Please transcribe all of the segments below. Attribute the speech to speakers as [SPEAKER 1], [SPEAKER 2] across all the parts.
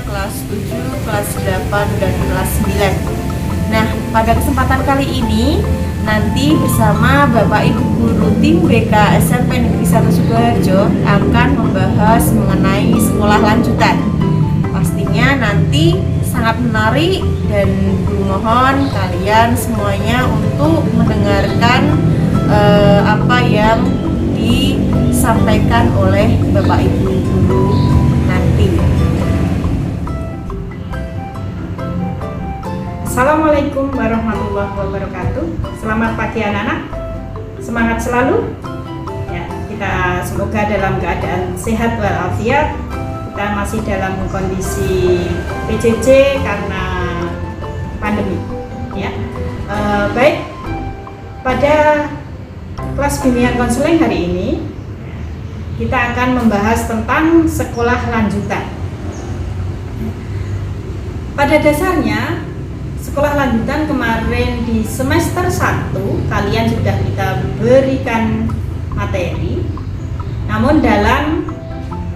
[SPEAKER 1] kelas 7, kelas 8, dan kelas 9. Nah, pada kesempatan kali ini nanti bersama Bapak Ibu Guru Tim BK SMP Negeri 1 Sukoharjo akan membahas mengenai sekolah lanjutan. Pastinya nanti sangat menarik dan mohon kalian semuanya untuk mendengarkan apa yang disampaikan oleh Bapak Ibu Guru nanti.
[SPEAKER 2] Assalamualaikum warahmatullahi wabarakatuh. Selamat pagi anak-anak. Semangat selalu. Ya, kita semoga dalam keadaan sehat walafiat. Kita masih dalam kondisi PJJ karena pandemi. Ya, baik. Pada kelas bimbingan konseling hari ini kita akan membahas tentang sekolah lanjutan. Pada dasarnya sekolah lanjutan kemarin di semester 1 kalian sudah kita berikan materi, namun dalam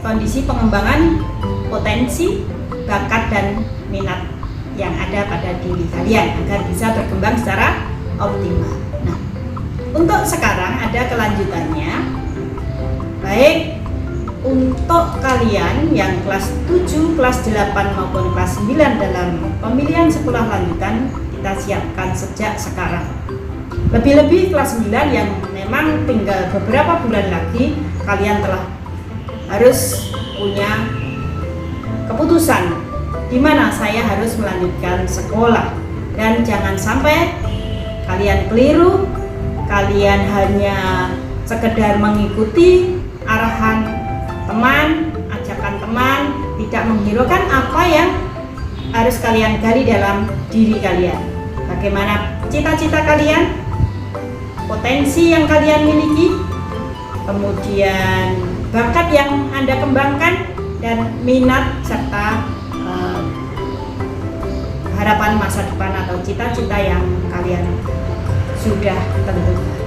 [SPEAKER 2] kondisi pengembangan potensi, bakat dan minat yang ada pada diri kalian agar bisa berkembang secara optimal. Nah, untuk sekarang ada kelanjutannya. Baik, untuk kalian yang kelas 7, kelas 8 maupun kelas 9 dalam pemilihan sekolah lanjutan kita siapkan sejak sekarang. Lebih-lebih kelas 9 yang memang tinggal beberapa bulan lagi kalian telah harus punya keputusan di mana saya harus melanjutkan sekolah, dan jangan sampai kalian keliru, kalian hanya sekedar mengikuti arahan teman, ajakan teman, tidak menghiraukan apa yang harus kalian gali dalam diri kalian. Bagaimana cita-cita kalian, potensi yang kalian miliki, kemudian bakat yang Anda kembangkan, dan minat serta harapan masa depan atau cita-cita yang kalian sudah tentukan.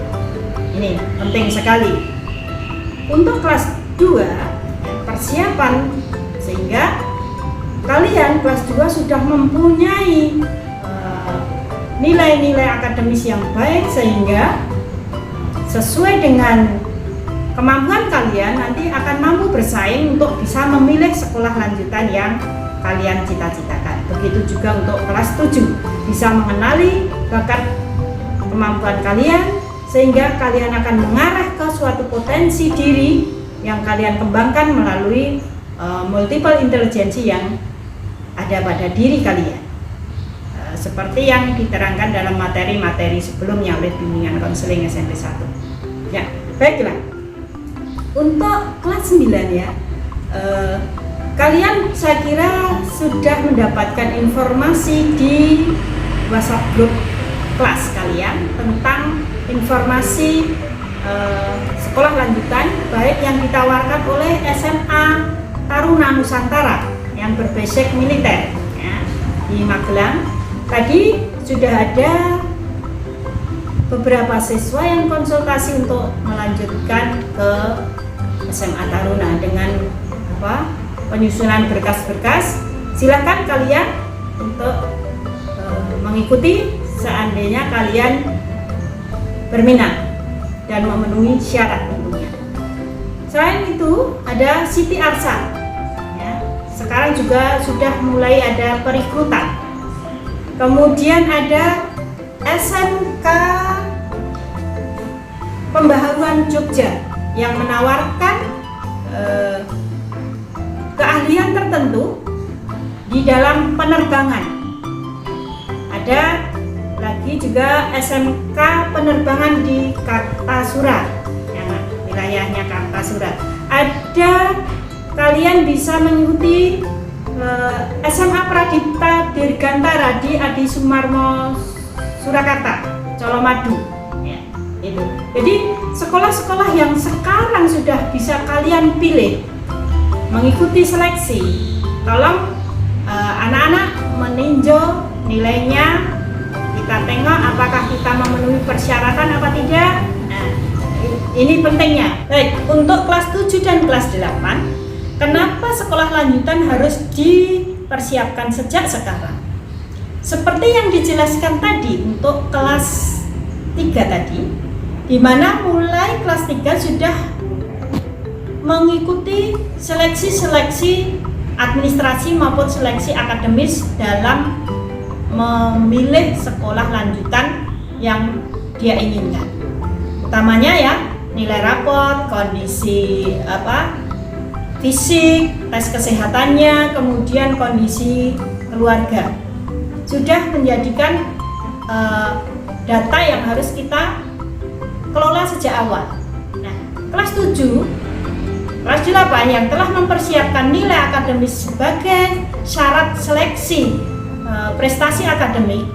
[SPEAKER 2] Ini penting sekali. Untuk kelas 2 persiapan, sehingga kalian kelas 2 sudah mempunyai nilai-nilai akademis yang baik, sehingga sesuai dengan kemampuan kalian nanti akan mampu bersaing untuk bisa memilih sekolah lanjutan yang kalian cita-citakan. Begitu juga untuk kelas 7, bisa mengenali bakat kemampuan kalian sehingga kalian akan mengarah ke suatu potensi diri yang kalian kembangkan melalui multiple intelligensi yang ada pada diri kalian, seperti yang diterangkan dalam materi-materi sebelumnya oleh bimbingan konseling SMP 1. Ya, baiklah. Untuk kelas 9 ya, kalian saya kira sudah mendapatkan informasi di WhatsApp grup kelas kalian tentang informasi sekolah lanjutan baik yang ditawarkan oleh SMA Taruna Nusantara yang berbasik militer ya, di Magelang. Tadi sudah ada beberapa siswa yang konsultasi untuk melanjutkan ke SMA Taruna dengan penyusunan berkas-berkas. Silakan kalian untuk mengikuti seandainya kalian berminat dan memenuhi syarat tentunya. Selain itu ada Siti Arsa ya, sekarang juga sudah mulai ada perekrutan. Kemudian ada SMK Pembaharuan Jogja yang menawarkan keahlian tertentu di dalam penerbangan. Ada lagi juga SMK penerbangan di Kartasura, ya, wilayahnya Kartasura. Ada kalian bisa mengikuti SMA Pradipta Dirgantara di Adi Sumarmo Surakarta, Colomadu. Ya, itu. Jadi sekolah-sekolah yang sekarang sudah bisa kalian pilih mengikuti seleksi, tolong anak-anak meninjau nilainya. Kita tengok apakah kita memenuhi persyaratan apa tidak. Nah, ini pentingnya. Baik, untuk kelas 7 dan kelas 8, kenapa sekolah lanjutan harus di persiapkan sejak sekarang. Seperti yang dijelaskan tadi untuk kelas 3 tadi, di mana mulai kelas 3 sudah mengikuti seleksi-seleksi administrasi maupun seleksi akademis dalam memilih sekolah lanjutan yang dia inginkan. Utamanya ya, nilai rapot, kondisi fisik, tes kesehatannya, kemudian kondisi keluarga. Sudah menjadikan data yang harus kita kelola sejak awal. Nah, kelas 7, kelas 8 yang telah mempersiapkan nilai akademis sebagai syarat seleksi prestasi akademik,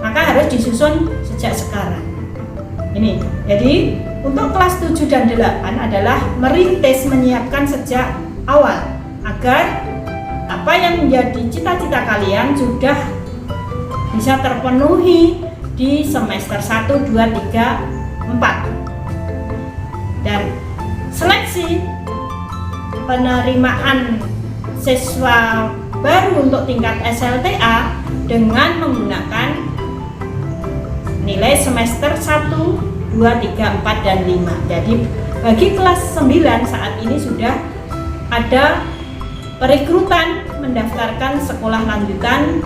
[SPEAKER 2] maka harus disusun sejak sekarang. Ini, jadi untuk kelas 7 dan 8 adalah merintis, menyiapkan sejak awal agar apa yang menjadi cita-cita kalian sudah bisa terpenuhi di semester 1, 2, 3, 4. Dan seleksi penerimaan siswa baru untuk tingkat SLTA dengan menggunakan nilai semester 1, 2, 3, 4, dan 5. Jadi bagi kelas 9 saat ini sudah ada perekrutan mendaftarkan sekolah lanjutan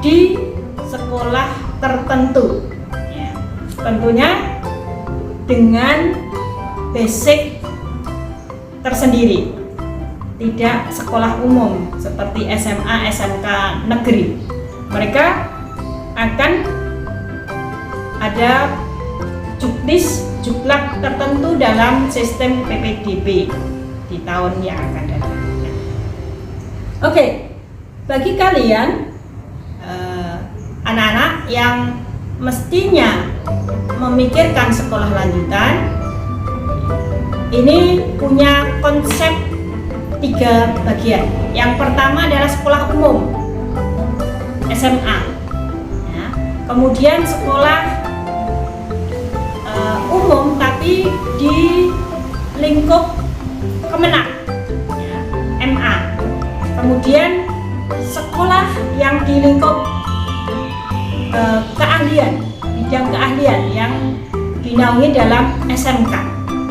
[SPEAKER 2] di sekolah tertentu ya. Tentunya dengan basic tersendiri, tidak sekolah umum seperti SMA, SMK negeri. Mereka akan ada juknis, juklak tertentu dalam sistem PPDB di tahun yang akan datang. Oke, bagi kalian anak-anak yang mestinya memikirkan sekolah lanjutan, ini punya konsep 3 bagian. Yang pertama adalah sekolah umum, SMA ya. Kemudian sekolah umum tapi di lingkup Kemenang ya, MA. Kemudian sekolah yang di lingkup keahlian, bidang keahlian yang dinaungi dalam SMK.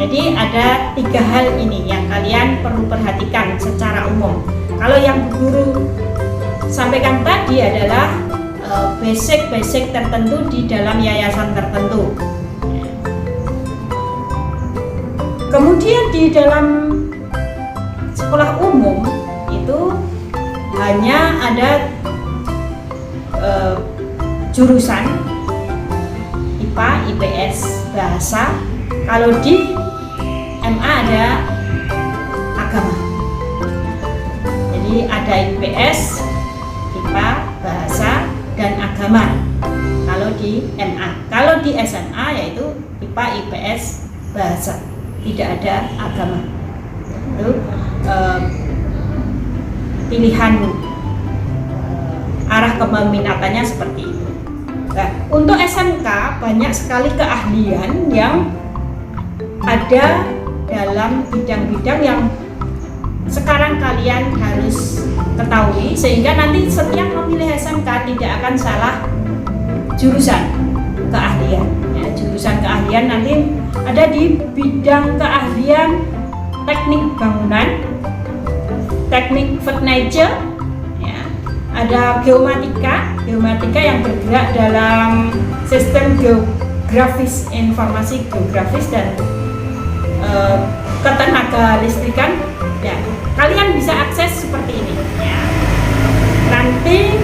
[SPEAKER 2] Jadi ada 3 hal ini yang kalian perlu perhatikan secara umum. Kalau yang guru sampaikan tadi adalah basic tertentu di dalam yayasan tertentu. Kemudian di dalam sekolah umum itu hanya ada jurusan IPA, IPS, bahasa. Kalau di MA ada agama. Jadi ada IPS, IPA, bahasa, dan agama. Kalau di MA, kalau di SMA yaitu IPA, IPS, bahasa. Tidak ada agama. Itu pilihan arah keminatannya seperti itu. Nah, untuk SMK banyak sekali keahlian yang ada dalam bidang-bidang yang sekarang kalian harus ketahui, sehingga nanti setiap memilih SMK tidak akan salah jurusan keahlian ya. Jurusan keahlian nanti ada di bidang keahlian teknik bangunan, teknik furniture ya. Ada geomatika yang bergerak dalam sistem geografis, informasi geografis dan ketenaga listrikan ya. Kalian bisa akses seperti ini ya. Nanti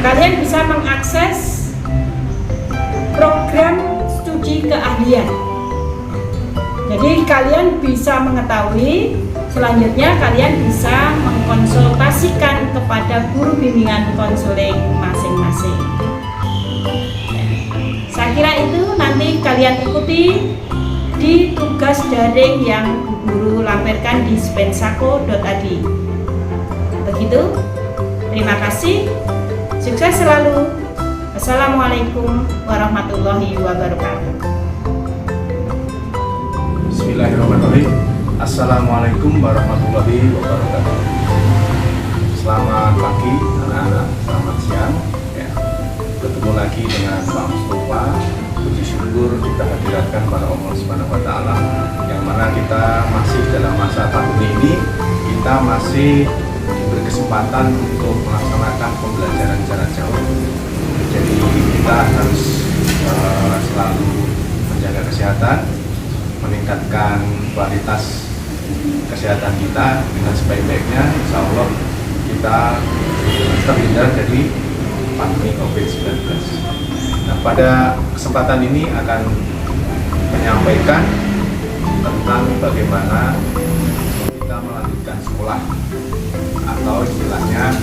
[SPEAKER 2] kalian bisa mengakses program studi keahlian. Jadi kalian bisa mengetahui, selanjutnya kalian bisa mengkonsultasikan kepada guru bimbingan konseling masing-masing. Saya kira itu nanti kalian ikuti di tugas daring yang guru lampirkan di spensako.id. Begitu. Terima kasih. Sukses selalu. Assalamualaikum warahmatullahi wabarakatuh.
[SPEAKER 3] Bismillahirrahmanirrahim. Assalamualaikum warahmatullahi wabarakatuh. diperlihatkan pada Allah Subhanahu wa taala, yang mana kita masih dalam masa pandemi ini, kita masih diberi kesempatan untuk melaksanakan pembelajaran jarak jauh. Jadi kita harus selalu menjaga kesehatan, meningkatkan kualitas kesehatan kita dengan sebaik-baiknya. Insya Allah kita terhindar dari pandemi COVID-19. Nah, pada kesempatan ini akan menyampaikan tentang bagaimana kita melanjutkan sekolah, atau istilahnya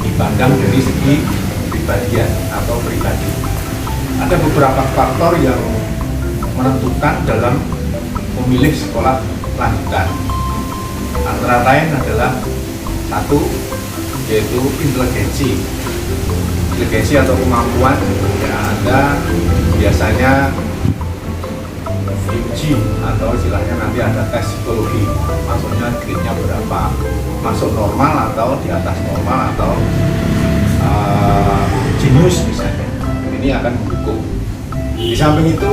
[SPEAKER 3] dipandang dari segi pribadian atau pribadi. Ada beberapa faktor yang menentukan dalam memilih sekolah lanjutan. Antara lain adalah satu, yaitu inteligensi atau kemampuan yang ada biasanya diuji, atau istilahnya nanti ada tes psikologi, maksudnya grade-nya berapa, masuk normal atau di atas normal atau jenius misalnya. Ini akan mendukung. Di samping itu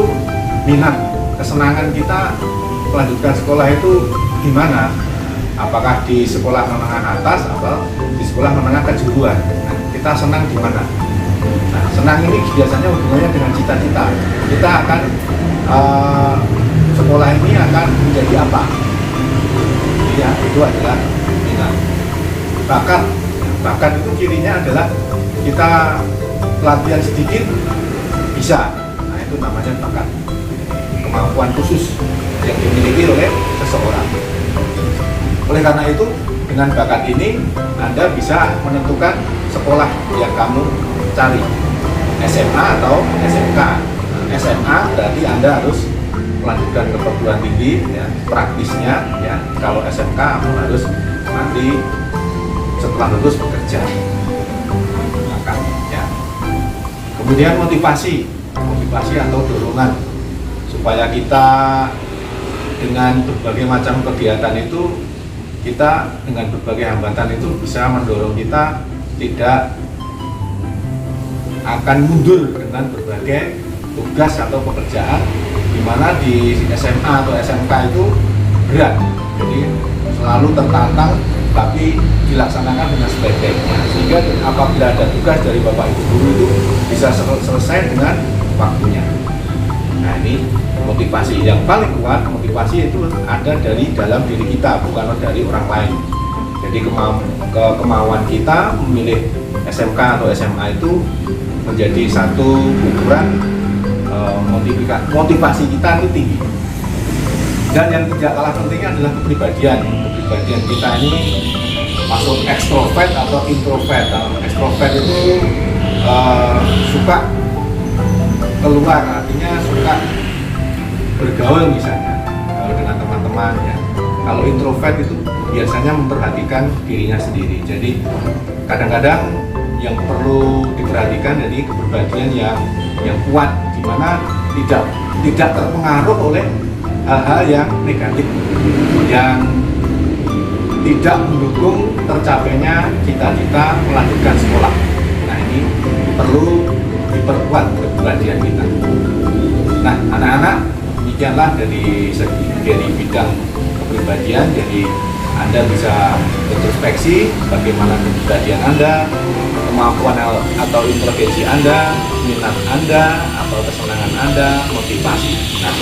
[SPEAKER 3] minat, kesenangan kita melanjutkan sekolah itu di mana? Apakah di sekolah menengah atas atau di sekolah menengah kejuruan? Nah, kita senang di mana? Nah, senang ini biasanya hubungannya dengan cita-cita. Kita akan sekolah ini akan menjadi apa? Ya, itu adalah minat. Bakat itu cirinya adalah kita latihan sedikit bisa. Nah, itu namanya bakat. Kemampuan khusus yang dimiliki oleh seseorang. Oleh karena itu, dengan bakat ini Anda bisa menentukan sekolah yang kamu cari, SMA atau SMK. SMA berarti Anda harus melanjutkan ke perguruan tinggi, ya, praktisnya, ya. Kalau SMK kamu harus nanti setelah lulus bekerja. Ya. Kemudian motivasi atau dorongan supaya kita dengan berbagai macam kegiatan itu, kita dengan berbagai hambatan itu bisa mendorong kita tidak akan mundur dengan berbagai tugas atau pekerjaan, di mana di SMA atau SMK itu berat, jadi selalu tertantang tapi dilaksanakan dengan sebaik-baiknya, sehingga apabila ada tugas dari Bapak Ibu guru itu bisa selesai dengan waktunya. Nah, ini motivasi yang paling kuat. Motivasi itu ada dari dalam diri kita, bukan dari orang lain. Jadi kemauan kita memilih SMK atau SMA itu menjadi satu ukuran motivasi kita itu tinggi. Dan yang tidak kalah pentingnya adalah kepribadian kita ini masuk ekstrovert atau introvert. Ekstrovert itu suka keluar, artinya suka bergaul misalnya dengan teman-teman, ya. Kalau introvert itu biasanya memperhatikan dirinya sendiri. Jadi kadang-kadang yang perlu diperhatikan dari kepribadian yang kuat, di mana tidak terpengaruh oleh hal-hal yang negatif yang tidak mendukung tercapainya cita-cita melanjutkan sekolah. Nah, ini perlu diperkuat kepribadian kita. Nah, anak-anak, demikianlah dari bidang kepribadian. Jadi Anda bisa introspeksi bagaimana kepribadian Anda, kemampuan atau inteligensi Anda, minat Anda atau kesenangan Anda, motivasi. Nah,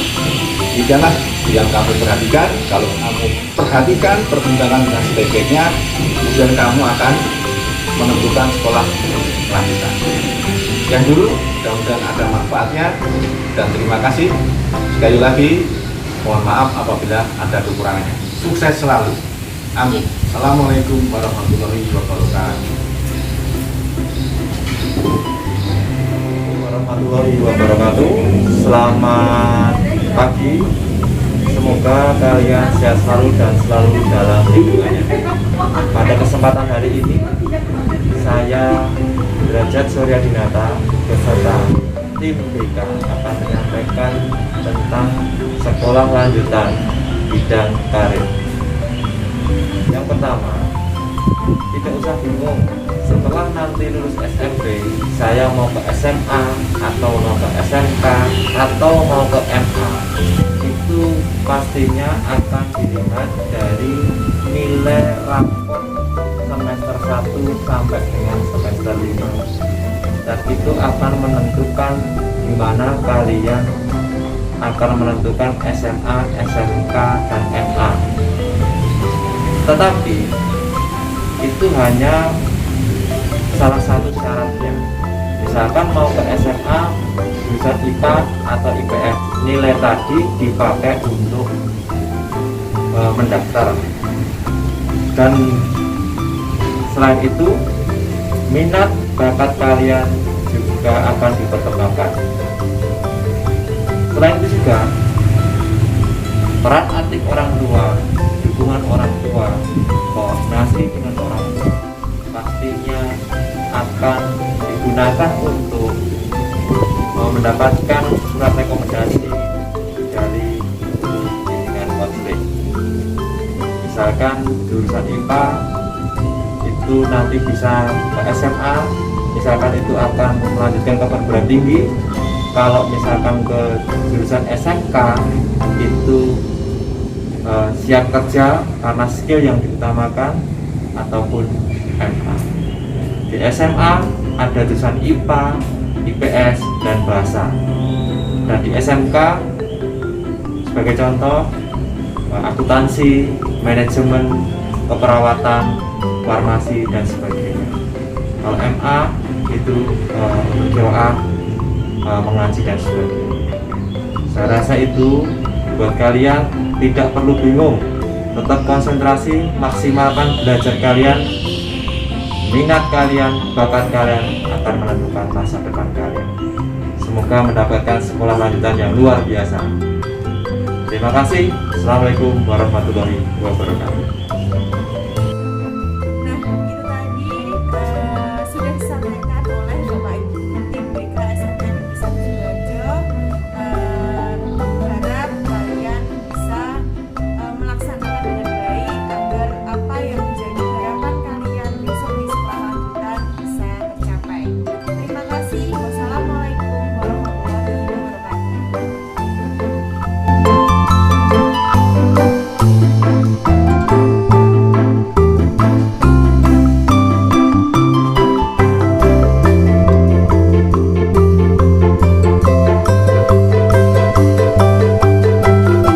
[SPEAKER 3] demikianlah yang kamu perhatikan. Kalau kamu perhatikan, pertimbangkan dengan sebaik-baiknya, kemudian kamu akan menentukan sekolah lanjutan. Yang dulu, mudah-mudahan ada manfaatnya, dan terima kasih. Sekali lagi, mohon maaf apabila ada kekurangannya. Sukses selalu. Amin. Assalamualaikum warahmatullahi wabarakatuh.
[SPEAKER 4] Warahmatullahi wabarakatuh. Selamat pagi. Semoga kalian sehat selalu dan selalu dalam lindungannya. Pada kesempatan hari ini, saya Derajat Suryadinata beserta tim BK akan menyampaikan tentang sekolah lanjutan bidang karir. Yang pertama, tidak usah bingung. Setelah nanti lulus SMP, saya mau ke SMA atau mau ke SMK atau mau ke MA, itu pastinya akan dilihat dari nilai rapor semester 1 sampai dengan semester 5, dan itu akan menentukan gimana kalian akan menentukan SMA, SMK, dan MA. Tetapi itu hanya salah satu syaratnya. Misalkan mau ke SMA jurusan IPA atau IPS, nilai tadi dipakai untuk mendaftar. Dan selain itu, minat bakat kalian juga akan dipertimbangkan. Selain itu juga, peran aktif orang tua, dukungan orang tua, koordinasi dengan orang tua pastinya akan digunakan untuk mendapatkan surat rekomendasi dari bimbingan konseling. Misalkan jurusan IPA itu nanti bisa ke SMA, misalkan itu akan melanjutkan ke perguruan tinggi. Kalau misalkan ke jurusan SMK itu siap kerja karena skill yang diutamakan, ataupun MA. Di SMA ada jurusan IPA, IPS, dan bahasa. Dan di SMK sebagai contoh akuntansi, manajemen, keperawatan, farmasi, dan sebagainya. Kalau MA itu kejiwaan, mengaji, dan sebagainya. Saya rasa itu buat kalian tidak perlu bingung, tetap konsentrasi, maksimalkan belajar kalian, minat kalian, bakat kalian akan menentukan masa depan kalian. Semoga mendapatkan sekolah lanjutan yang luar biasa. Terima kasih. Assalamualaikum warahmatullahi wabarakatuh.